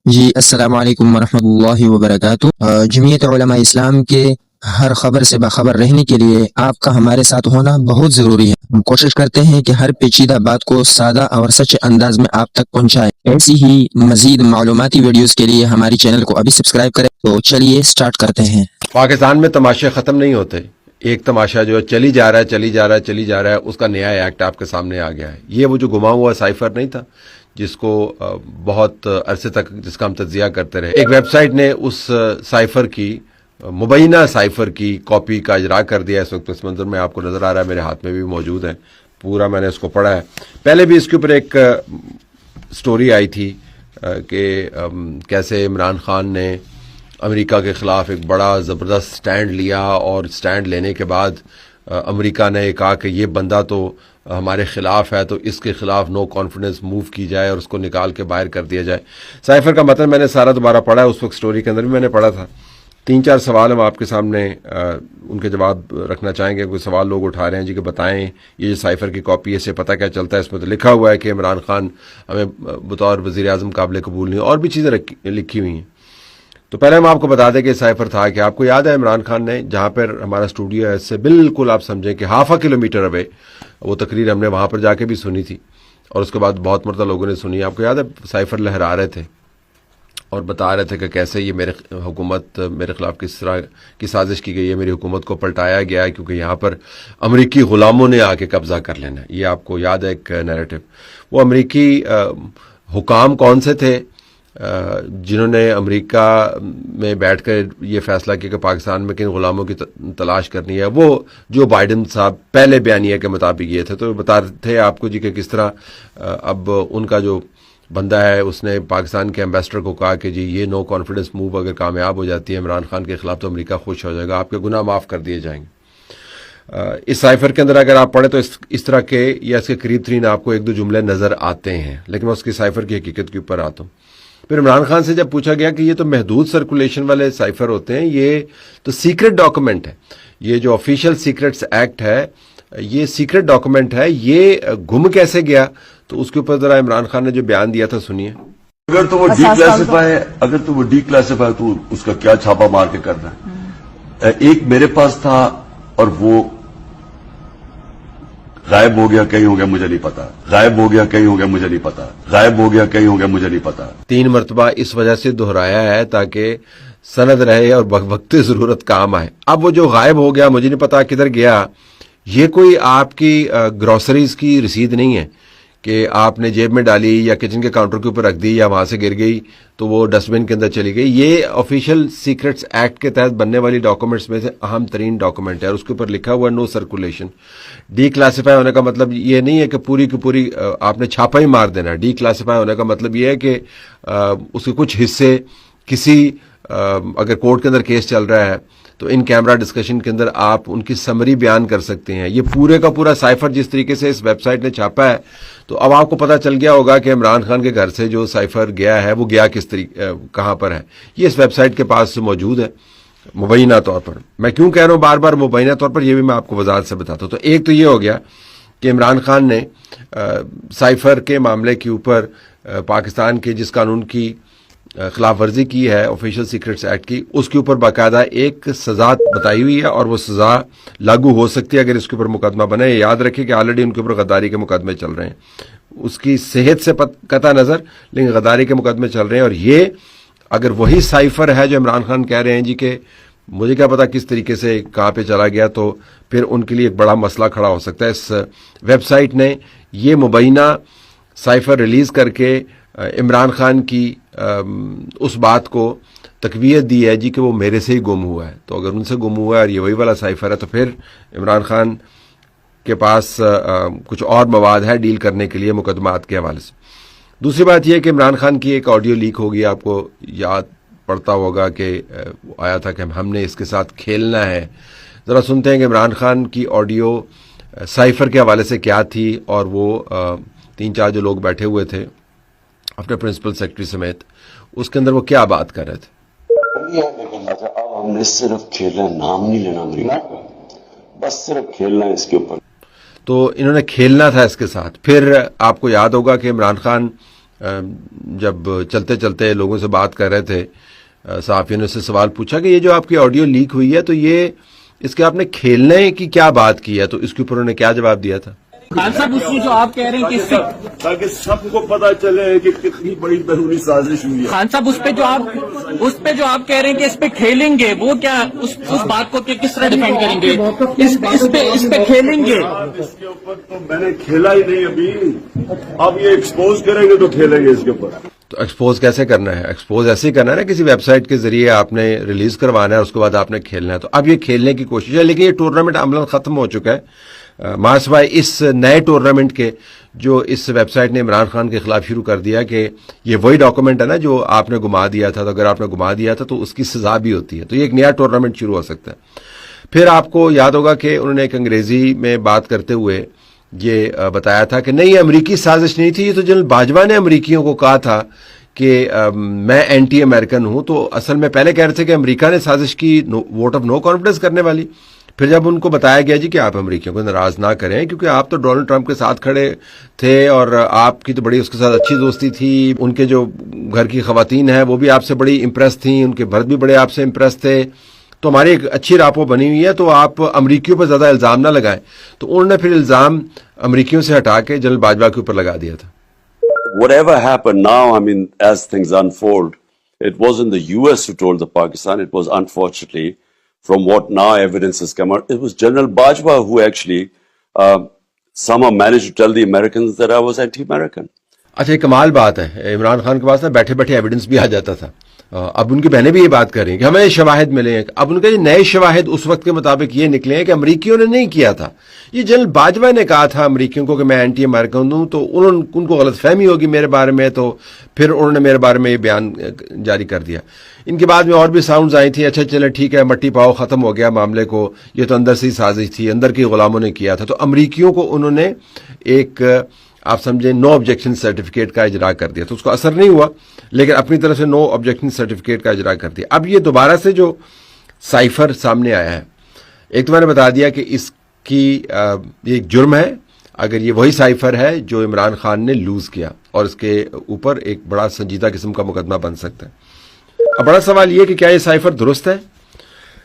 جی السلام علیکم ورحمۃ اللہ وبرکاتہ۔ جمعیت علماء اسلام کے ہر خبر سے باخبر رہنے کے لیے آپ کا ہمارے ساتھ ہونا بہت ضروری ہے۔ ہم کوشش کرتے ہیں کہ ہر پیچیدہ بات کو سادہ اور سچے انداز میں آپ تک پہنچائیں۔ ایسی ہی مزید معلوماتی ویڈیوز کے لیے ہماری چینل کو ابھی سبسکرائب کریں۔ تو چلیے سٹارٹ کرتے ہیں۔ پاکستان میں تماشے ختم نہیں ہوتے، ایک تماشا جو ہے چلی جا رہا ہے اس کا نیا ایکٹ آپ کے سامنے آ گیا ہے۔ یہ وہ جو گما ہوا سائفر نہیں تھا جس کو بہت عرصے تک جس کا ہم تجزیہ کرتے رہے، ایک ویب سائٹ نے اس سائفر کی مبینہ سائفر کی کاپی کا اجرا کر دیا۔ اس وقت اس منظر میں آپ کو نظر آ رہا ہے، میرے ہاتھ میں بھی موجود ہے، پورا میں نے اس کو پڑھا ہے۔ پہلے بھی اس کے اوپر ایک سٹوری آئی تھی کہ کیسے عمران خان نے امریکہ کے خلاف ایک بڑا زبردست سٹینڈ لیا، اور سٹینڈ لینے کے بعد امریکہ نے کہا کہ یہ بندہ تو ہمارے خلاف ہے، تو اس کے خلاف نو کانفیڈنس موو کی جائے اور اس کو نکال کے باہر کر دیا جائے۔ سائفر کا مطلب میں نے سارا دوبارہ پڑھا ہے، اس وقت سٹوری کے اندر بھی میں نے پڑھا تھا۔ 3-4 سوال ہم آپ کے سامنے ان کے جواب رکھنا چاہیں گے۔ کوئی سوال لوگ اٹھا رہے ہیں جی کہ بتائیں یہ جو سائفر کی کاپی ہے، اس سے پتہ کیا چلتا ہے؟ اس میں تو لکھا ہوا ہے کہ عمران خان ہمیں بطور وزیر اعظم قابل قبول نہیں، اور بھی چیزیں لکھی ہوئی ہیں۔ تو پہلے ہم آپ کو بتا دیں کہ سائفر تھا کہ آپ کو یاد ہے عمران خان نے جہاں پر ہمارا اسٹوڈیو ہے اس سے بالکل آپ سمجھیں کہ ½ کلومیٹر اوے وہ تقریر ہم نے وہاں پر جا کے بھی سنی تھی، اور اس کے بعد بہت مرتبہ لوگوں نے سنی۔ آپ کو یاد ہے سائفر لہرا رہے تھے اور بتا رہے تھے کہ کیسے یہ میرے خلاف کس طرح کی سازش کی گئی ہے، میری حکومت کو پلٹایا گیا ہے کیونکہ یہاں پر امریکی غلاموں نے آ کے قبضہ کر لینا ہے۔ یہ آپ کو یاد ہے ایک نیریٹو۔ وہ امریکی حکام کون سے تھے جنہوں نے امریکہ میں بیٹھ کر یہ فیصلہ کیا کہ پاکستان میں کن غلاموں کی تلاش کرنی ہے؟ وہ جو بائیڈن صاحب پہلے بیانیے کے مطابق یہ تھے، تو بتاتے تھے آپ کو جی کہ کس طرح اب ان کا جو بندہ ہے اس نے پاکستان کے ایمبیسڈر کو کہا کہ جی یہ نو کانفیڈنس موو اگر کامیاب ہو جاتی ہے عمران خان کے خلاف تو امریکہ خوش ہو جائے گا، آپ کے گناہ معاف کر دیے جائیں گے۔ اس سائفر کے اندر اگر آپ پڑھیں تو اس طرح کے یا اس کے قریب ترین آپ کو 1-2 جملے نظر آتے ہیں، لیکن میں اس کی سائفر کی حقیقت کے اوپر آتا ہوں۔ پھر عمران خان سے جب پوچھا گیا کہ یہ تو محدود سرکولیشن والے سائفر ہوتے ہیں، یہ تو سیکرٹ ڈاکومنٹ ہے، یہ جو آفیشیل سیکرٹس ایکٹ ہے یہ سیکرٹ ڈاکومنٹ ہے، یہ گم کیسے گیا؟ تو اس کے اوپر ذرا عمران خان نے جو بیان دیا تھا سنیے۔ اگر تو وہ ڈی کلاسیفائی تو اس کا کیا چھاپا مار کے کرنا ہے؟ ایک میرے پاس تھا اور وہ غائب ہو گیا، کہیں ہو گیا مجھے نہیں پتا، غائب ہو گیا کہیں ہو گیا مجھے نہیں پتا، غائب ہو گیا کہیں ہو گیا مجھے نہیں پتا۔ 3 مرتبہ اس وجہ سے دہرایا ہے تاکہ سند رہے اور وقت ضرورت کام آئے۔ اب وہ جو غائب ہو گیا مجھے نہیں پتا کدھر گیا، یہ کوئی آپ کی گروسریز کی رسید نہیں ہے کہ آپ نے جیب میں ڈالی یا کچن کے کاؤنٹر کے اوپر رکھ دی یا وہاں سے گر گئی تو وہ ڈسٹ بن کے اندر چلی گئی۔ یہ آفیشیل سیکرٹس ایکٹ کے تحت بننے والی ڈاکومنٹس میں سے اہم ترین ڈاکومنٹ ہے، اور اس کے اوپر لکھا ہوا نو سرکولیشن۔ ڈی کلاسیفائی ہونے کا مطلب یہ نہیں ہے کہ پوری کی پوری آپ نے چھاپا ہی مار دینا۔ ڈی کلاسیفائی ہونے کا مطلب یہ ہے کہ اس کے کچھ حصے کسی اگر کورٹ کے اندر کیس چل رہا ہے تو ان کیمرہ ڈسکشن کے اندر آپ ان کی سمری بیان کر سکتے ہیں۔ یہ پورے کا پورا سائفر جس طریقے سے اس ویب سائٹ نے چھاپا ہے، تو اب آپ کو پتہ چل گیا ہوگا کہ عمران خان کے گھر سے جو سائفر گیا ہے وہ گیا کس طریقے کہاں پر ہے۔ یہ اس ویب سائٹ کے پاس موجود ہے مبینہ طور پر۔ میں کیوں کہہ رہا ہوں بار بار مبینہ طور پر، یہ بھی میں آپ کو وضاحت سے بتاتا ہوں۔ تو ایک تو یہ ہو گیا کہ عمران خان نے سائفر کے معاملے کے اوپر پاکستان کے جس قانون کی خلاف ورزی کی ہے آفیشیل سیکرٹس ایکٹ کی، اس کے اوپر باقاعدہ ایک سزا بتائی ہوئی ہے، اور وہ سزا لاگو ہو سکتی ہے اگر اس کے اوپر مقدمہ بنے۔ یاد رکھیں کہ آلریڈی ان کے اوپر غداری کے مقدمے چل رہے ہیں، اس کی صحت سے قطع نظر لیکن غداری کے مقدمے چل رہے ہیں۔ اور یہ اگر وہی سائفر ہے جو عمران خان کہہ رہے ہیں جی کہ مجھے کیا پتا کس طریقے سے کہاں پہ چلا گیا، تو پھر ان کے لیے ایک بڑا مسئلہ کھڑا ہو سکتا ہے۔ اس ویب سائٹ نے یہ مبینہ سائفر ریلیز کر کے عمران خان کی اس بات کو تقویت دی ہے جی کہ وہ میرے سے ہی گم ہوا ہے۔ تو اگر ان سے گم ہوا ہے اور یہ وہی والا سائفر ہے تو پھر عمران خان کے پاس کچھ اور مواد ہے ڈیل کرنے کے لیے مقدمات کے حوالے سے۔ دوسری بات یہ ہے کہ عمران خان کی ایک آڈیو لیک ہوگی، آپ کو یاد پڑتا ہوگا کہ آیا تھا کہ ہم نے اس کے ساتھ کھیلنا ہے۔ ذرا سنتے ہیں کہ عمران خان کی آڈیو سائفر کے حوالے سے کیا تھی، اور وہ 3-4 جو لوگ بیٹھے ہوئے تھے اپنے پرنسپل سیکرٹری سمیت، اس کے اندر وہ کیا بات کر رہے تھے۔ اب ہم نے صرف کھیلنا، نام نہیں لینا امریکہ کا، بس صرف کھیلنا ہے اس کے اوپر۔ تو انہوں نے کھیلنا تھا اس کے ساتھ۔ پھر آپ کو یاد ہوگا کہ عمران خان جب چلتے چلتے لوگوں سے بات کر رہے تھے صحافیوں نے اس سے سوال پوچھا کہ یہ جو آپ کی آڈیو لیک ہوئی ہے تو یہ اس کے آپ نے کھیلنے کی کیا بات کی ہے, تو اس کے اوپر انہوں نے کیا جواب دیا تھا؟ خان صاحب اس میں جو آپ کہہ رہے ہیں کہ تاکہ سب کو پتا چلے کہ کتنی بڑی بیرونی سازش ہوئی ہے. خان صاحب اس پہ جو آپ کہہ رہے ہیں کہ اس پہ کھیلیں گے, وہ کیا اس بات کو کس طرح ڈیفینڈ کریں گے؟ اس پہ کھیلیں گے. اس کے اوپر تو میں نے کھیلا ہی نہیں ابھی, اب یہ ایکسپوز کریں گے تو کھیلیں گے اس کے اوپر. تو ایکسپوز کیسے کرنا ہے؟ ایکسپوز ایسے ہی کرنا ہے نا, کسی ویب سائٹ کے ذریعے آپ نے ریلیز کروانا ہے, اس کے بعد آپ نے کھیلنا ہے. تو اب یہ کھیلنے کی کوشش ہے, لیکن یہ ٹورنامنٹ عملاً ختم ہو چکا ہے. ماں سوائے اس نئے ٹورنامنٹ کے جو اس ویب سائٹ نے عمران خان کے خلاف شروع کر دیا کہ یہ وہی ڈاکومنٹ ہے نا جو آپ نے گما دیا تھا, تو اگر آپ نے گما دیا تھا تو اس کی سزا بھی ہوتی ہے. تو یہ ایک نیا ٹورنامنٹ شروع ہو سکتا ہے. پھر آپ کو یاد ہوگا کہ انہوں نے ایک انگریزی میں بات کرتے ہوئے یہ بتایا تھا کہ نہیں, یہ امریکی سازش نہیں تھی, یہ تو جنرل باجوہ نے امریکیوں کو کہا تھا کہ میں اینٹی امریکن ہوں. تو اصل میں پہلے کہہ رہے تھے کہ امریکہ نے سازش کی ووٹ آف نو کانفیڈنس کرنے والی. پھر جب ان کو بتایا گیا جی کہ آپ امریکیوں کو ناراض نہ کریں کیونکہ آپ تو ڈونلڈ ٹرمپ کے ساتھ کھڑے تھے اور آپ کی تو بڑی اس کے ساتھ اچھی دوستی تھی, ان کے جو گھر کی خواتین ہیں وہ بھی آپ سے بڑی امپریس تھیں, ان کے مرد بھی بڑے آپ سے امپریس تھے, تو ہماری ایک اچھی راپو بنی ہوئی ہے, تو آپ امریکیوں پر زیادہ الزام نہ لگائیں. تو انہوں نے پھر الزام امریکیوں سے ہٹا کے جنرل باجوہ کے اوپر لگا دیا تھا. Whatever happened now, I mean, as things unfold, it wasn't the US who told the Pakistan, it was unfortunately, from what now evidence has come out, it was General Bajwa who actually somehow managed to tell the Americans that I was anti-American. اچھا, یہ کمال بات ہے, عمران خان کے پاس نا بیٹھے بیٹھے evidence بھی آ جاتا تھا. اب ان کی بہنیں بھی یہ بات کر رہی ہیں کہ ہمیں شواہد ملے ہیں. اب ان کے نئے شواہد اس وقت کے مطابق یہ نکلے ہیں کہ امریکیوں نے نہیں کیا تھا, یہ جنرل باجوہ نے کہا تھا امریکیوں کو کہ میں اینٹی امریکن ہوں, تو ان کو غلط فہمی ہوگی میرے بارے میں, تو پھر انہوں نے میرے بارے میں یہ بیان جاری کر دیا. ان کے بعد میں اور بھی ساؤنڈز آئی تھیں, اچھا چلے ٹھیک ہے, مٹی پاؤ, ختم ہو گیا معاملے کو, یہ تو اندر سے ہی سازش تھی, اندر کے غلاموں نے کیا تھا. تو امریکیوں کو انہوں نے ایک آپ سمجھیں نو آبجیکشن سرٹیفکیٹ کا اجرا کر دیا. تو اس کو اثر نہیں ہوا, لیکن اپنی طرف سے نو آبجیکشن سرٹیفکیٹ کا اجرا کر دیا. اب یہ دوبارہ سے جو سائفر سامنے آیا ہے, ایک تو میں نے بتا دیا کہ اس کی یہ ایک جرم ہے اگر یہ وہی سائفر ہے جو عمران خان نے لوز کیا, اور اس کے اوپر ایک بڑا سنجیدہ قسم کا مقدمہ بن سکتا ہے. اب بڑا سوال یہ کہ کیا یہ سائفر درست ہے؟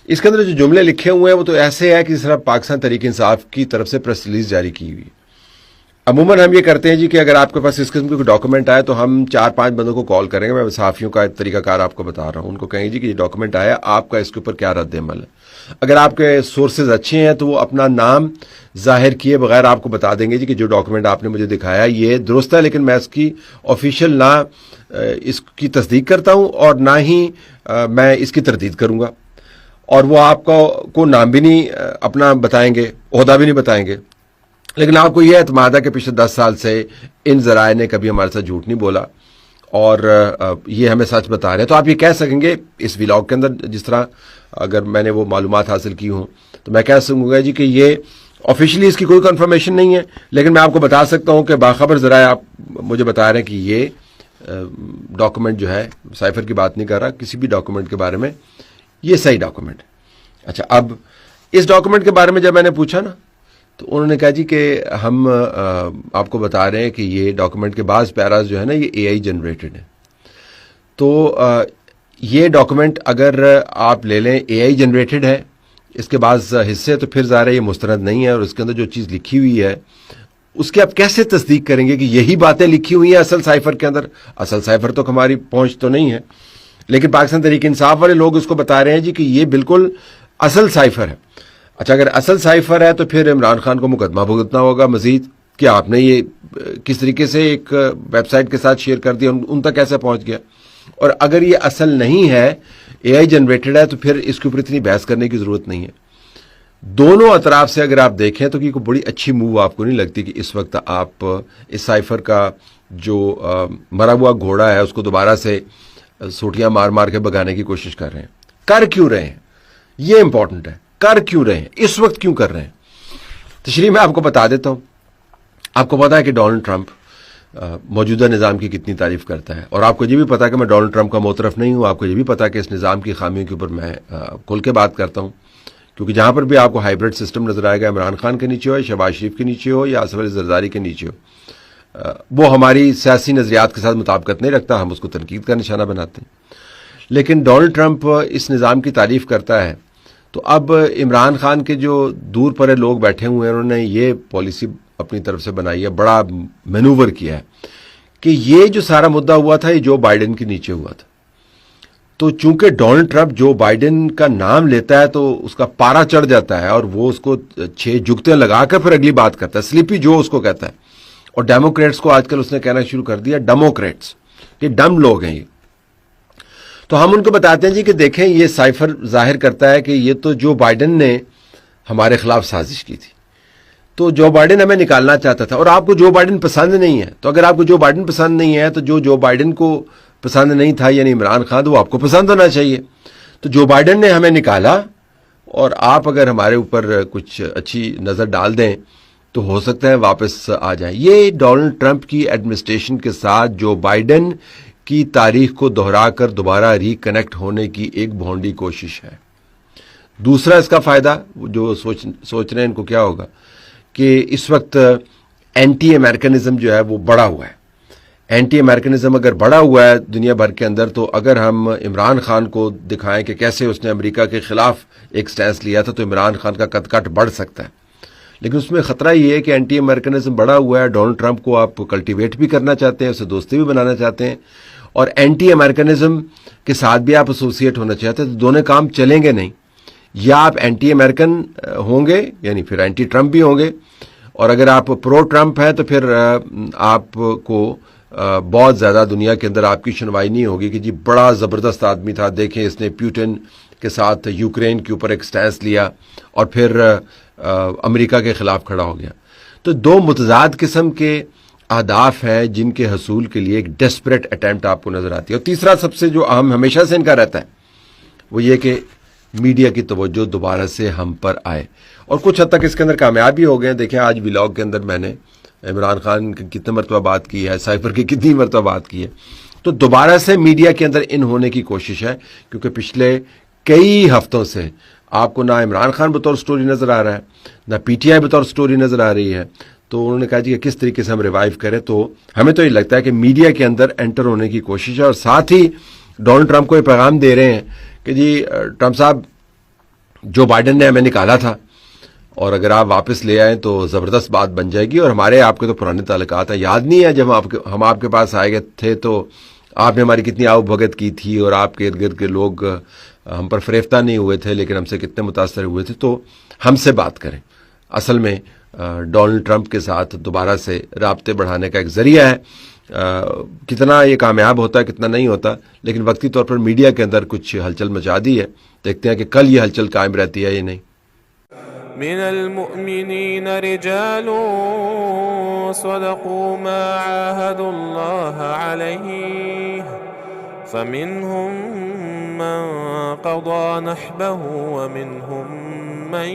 اس کے اندر جو جملے لکھے ہوئے ہیں وہ تو ایسے ہے کہ جس طرح پاکستان تحریک انصاف کی طرف سے پریس ریلیز جاری کی ہوئی. عموماً ہم یہ کرتے ہیں جی کہ اگر آپ کے پاس اس قسم کے ڈاکومنٹ آئے تو ہم 4-5 بندوں کو کال کریں گے. میں صحافیوں کا طریقہ کار آپ کو بتا رہا ہوں, ان کو کہیں جی کہ یہ ڈاکومنٹ آیا, آپ کا اس کے اوپر کیا رد عمل ہے. اگر آپ کے سورسز اچھے ہیں تو وہ اپنا نام ظاہر کیے بغیر آپ کو بتا دیں گے جی کہ جو ڈاکومنٹ آپ نے مجھے دکھایا یہ درست ہے, لیکن میں اس کی آفیشیل نہ اس کی تصدیق کرتا ہوں اور نہ ہی میں اس کی تردید کروں گا. اور وہ آپ کو نام بھی نہیں اپنا بتائیں گے, عہدہ بھی نہیں بتائیں گے, لیکن آپ کو یہ اعتماد ہے کہ پچھلے 10 سال سے ان ذرائع نے کبھی ہمارے ساتھ جھوٹ نہیں بولا اور یہ ہمیں سچ بتا رہے ہیں. تو آپ یہ کہہ سکیں گے اس ویلاگ کے اندر, جس طرح اگر میں نے وہ معلومات حاصل کی ہوں تو میں کہہ سکوں گا جی کہ یہ آفیشلی اس کی کوئی کنفرمیشن نہیں ہے, لیکن میں آپ کو بتا سکتا ہوں کہ باخبر ذرائع آپ مجھے بتا رہے ہیں کہ یہ ڈاکومنٹ جو ہے, سائفر کی بات نہیں کر رہا, کسی بھی ڈاکومنٹ کے بارے میں, یہ صحیح ڈاکومنٹ ہے. اچھا, اب اس ڈاکومنٹ کے بارے میں جب میں نے پوچھا نا تو انہوں نے کہا جی کہ ہم آپ کو بتا رہے ہیں کہ یہ ڈاکومنٹ کے بعض پیراز جو ہے نا یہ AI جنریٹڈ ہے. تو یہ ڈاکومنٹ اگر آپ لے لیں AI جنریٹڈ ہے, اس کے بعض حصے تو پھر ظاہر ہے یہ مستند نہیں ہے, اور اس کے اندر جو چیز لکھی ہوئی ہے اس کی آپ کیسے تصدیق کریں گے کہ یہی باتیں لکھی ہوئی ہیں اصل سائفر کے اندر؟ اصل سائفر تو ہماری پہنچ تو نہیں ہے, لیکن پاکستان تحریک انصاف والے لوگ اس کو بتا رہے ہیں جی کہ یہ بالکل اصل سائفر ہے. اچھا, اگر اصل سائفر ہے تو پھر عمران خان کو مقدمہ بھگتنا ہوگا مزید کہ آپ نے یہ کس طریقے سے ایک ویب سائٹ کے ساتھ شیئر کر دیا, ان تک کیسے پہنچ گیا. اور اگر یہ اصل نہیں ہے, AI جنریٹڈ ہے, تو پھر اس کے اوپر اتنی بحث کرنے کی ضرورت نہیں ہے. دونوں اطراف سے اگر آپ دیکھیں تو یہ کوئی بڑی اچھی موو آپ کو نہیں لگتی کہ اس وقت آپ اس سائفر کا جو مرا ہوا گھوڑا ہے اس کو دوبارہ سے سوٹیاں مار مار کے بگانے کی کوشش کر رہے ہیں. کر کیوں رہے ہیں, یہ امپورٹنٹ ہے. کر کیوں رہے ہیں, اس وقت کیوں کر رہے ہیں؟ تشریح میں آپ کو بتا دیتا ہوں. آپ کو پتا ہے کہ ڈونلڈ ٹرمپ موجودہ نظام کی کتنی تعریف کرتا ہے, اور آپ کو یہ بھی پتا ہے کہ میں ڈونلڈ ٹرمپ کا موطرف نہیں ہوں. آپ کو یہ بھی پتا ہے کہ اس نظام کی خامیوں کے اوپر میں کھل کے بات کرتا ہوں, کیونکہ جہاں پر بھی آپ کو ہائیبرڈ سسٹم نظر آئے گا, عمران خان کے نیچے ہو, شہباز شریف کے نیچے ہو, یا آصف علی زرداری کے نیچے ہو, وہ ہماری سیاسی نظریات کے ساتھ مطابقت نہیں رکھتا، ہم اس کو تنقید کا نشانہ بناتے ہیں. لیکن ڈونلڈ ٹرمپ اس نظام کی تعریف کرتا ہے تو اب عمران خان کے جو دور پرے لوگ بیٹھے ہوئے ہیں انہوں نے یہ پالیسی اپنی طرف سے بنائی ہے، بڑا مینوور کیا ہے کہ یہ جو سارا مدعا ہوا تھا یہ جو بائیڈن کے نیچے ہوا تھا. تو چونکہ ڈونلڈ ٹرمپ جو بائیڈن کا نام لیتا ہے تو اس کا پارا چڑھ جاتا ہے اور وہ اس کو 6 جگتے لگا کر پھر اگلی بات کرتا ہے، سلیپی جو اس کو کہتا ہے. اور ڈیموکریٹس کو آج کل اس نے کہنا شروع کر دیا ڈیموکریٹس، یہ ڈم لوگ ہیں یہ. تو ہم ان کو بتاتے ہیں جی کہ دیکھیں یہ سائفر ظاہر کرتا ہے کہ یہ تو جو بائیڈن نے ہمارے خلاف سازش کی تھی، تو جو بائیڈن ہمیں نکالنا چاہتا تھا، اور آپ کو جو بائیڈن پسند نہیں ہے، تو اگر آپ کو جو بائیڈن پسند نہیں ہے تو جو بائیڈن کو پسند نہیں تھا یعنی عمران خان، تو وہ آپ کو پسند ہونا چاہیے. تو جو بائیڈن نے ہمیں نکالا اور آپ اگر ہمارے اوپر کچھ اچھی نظر ڈال دیں تو ہو سکتا ہے واپس آ جائیں. یہ ڈونلڈ ٹرمپ کی ایڈمنسٹریشن کے ساتھ جو بائیڈن کی تاریخ کو دہرا کر دوبارہ ریکنیکٹ ہونے کی ایک بھونڈی کوشش ہے. دوسرا اس کا فائدہ جو سوچ رہے ہیں ان کو کیا ہوگا کہ اس وقت اینٹی امریکنزم جو ہے وہ بڑا ہوا ہے. اینٹی امریکنزم اگر بڑا ہوا ہے دنیا بھر کے اندر، تو اگر ہم عمران خان کو دکھائیں کہ کیسے اس نے امریکہ کے خلاف ایک سٹینس لیا تھا، تو عمران خان کا قد کٹ بڑھ سکتا ہے. لیکن اس میں خطرہ یہ ہے کہ اینٹی امریکنزم بڑا ہوا ہے، ڈونلڈ ٹرمپ کو آپ کلٹیویٹ بھی کرنا چاہتے ہیں، اسے دوستی بھی بنانا چاہتے ہیں، اور اینٹی امریکنزم کے ساتھ بھی آپ ایسوسیٹ ہونا چاہتے ہیں، تو دونوں کام چلیں گے نہیں. یا آپ اینٹی امریکن ہوں گے یعنی پھر اینٹی ٹرمپ بھی ہوں گے، اور اگر آپ پرو ٹرمپ ہیں تو پھر آپ کو بہت زیادہ دنیا کے اندر آپ کی سنوائی نہیں ہوگی کہ جی بڑا زبردست آدمی تھا، دیکھیں اس نے پیوٹن کے ساتھ یوکرین کے اوپر ایک سٹینس لیا اور پھر امریکہ کے خلاف کھڑا ہو گیا. تو دو متضاد قسم کے اہداف ہیں جن کے حصول کے لیے ایک ڈیسپریٹ اٹیمپٹ آپ کو نظر آتی ہے. اور تیسرا سب سے جو اہم ہمیشہ سے ان کا رہتا ہے وہ یہ کہ میڈیا کی توجہ دوبارہ سے ہم پر آئے، اور کچھ حد تک اس کے اندر کامیاب بھی ہو گئے ہیں. دیکھیں آج ولاگ کے اندر میں نے عمران خان کی کتنے مرتبہ بات کی ہے، سائفر کی کتنی مرتبہ بات کی ہے. تو دوبارہ سے میڈیا کے اندر ان ہونے کی کوشش ہے، کیونکہ پچھلے کئی ہفتوں سے آپ کو نہ عمران خان بطور سٹوری نظر آ رہا ہے، نہ پی ٹی آئی بطور سٹوری نظر آ رہی ہے. تو انہوں نے کہا جی کہ کس طریقے سے ہم ریوائیو کریں. تو ہمیں تو یہ لگتا ہے کہ میڈیا کے اندر انٹر ہونے کی کوشش ہے، اور ساتھ ہی ڈونلڈ ٹرمپ کو یہ پیغام دے رہے ہیں کہ جی ٹرمپ صاحب جو بائیڈن نے ہمیں نکالا تھا، اور اگر آپ واپس لے آئیں تو زبردست بات بن جائے گی. اور ہمارے آپ کے تو پرانے تعلقات ہیں، یاد نہیں ہے جب ہم آپ کے پاس آئے گئے تھے تو آپ نے ہماری کتنی آؤ بھگت کی تھی، اور آپ کے ارد گرد کے لوگ ہم پر فریفتہ نہیں ہوئے تھے لیکن ہم سے کتنے متاثر ہوئے تھے. تو ہم سے بات کریں. اصل میں ڈونلڈ ٹرمپ کے ساتھ دوبارہ سے رابطے بڑھانے کا ایک ذریعہ ہے. کتنا یہ کامیاب ہوتا ہے کتنا نہیں ہوتا، لیکن وقتی طور پر میڈیا کے اندر کچھ ہلچل مچا دی ہے. دیکھتے ہیں کہ کل یہ ہلچل قائم رہتی ہے یا نہیں. من المؤمنين رجال صدقوا ما عاهدوا الله عليه فمنهم من قضى نحبه ومنهم من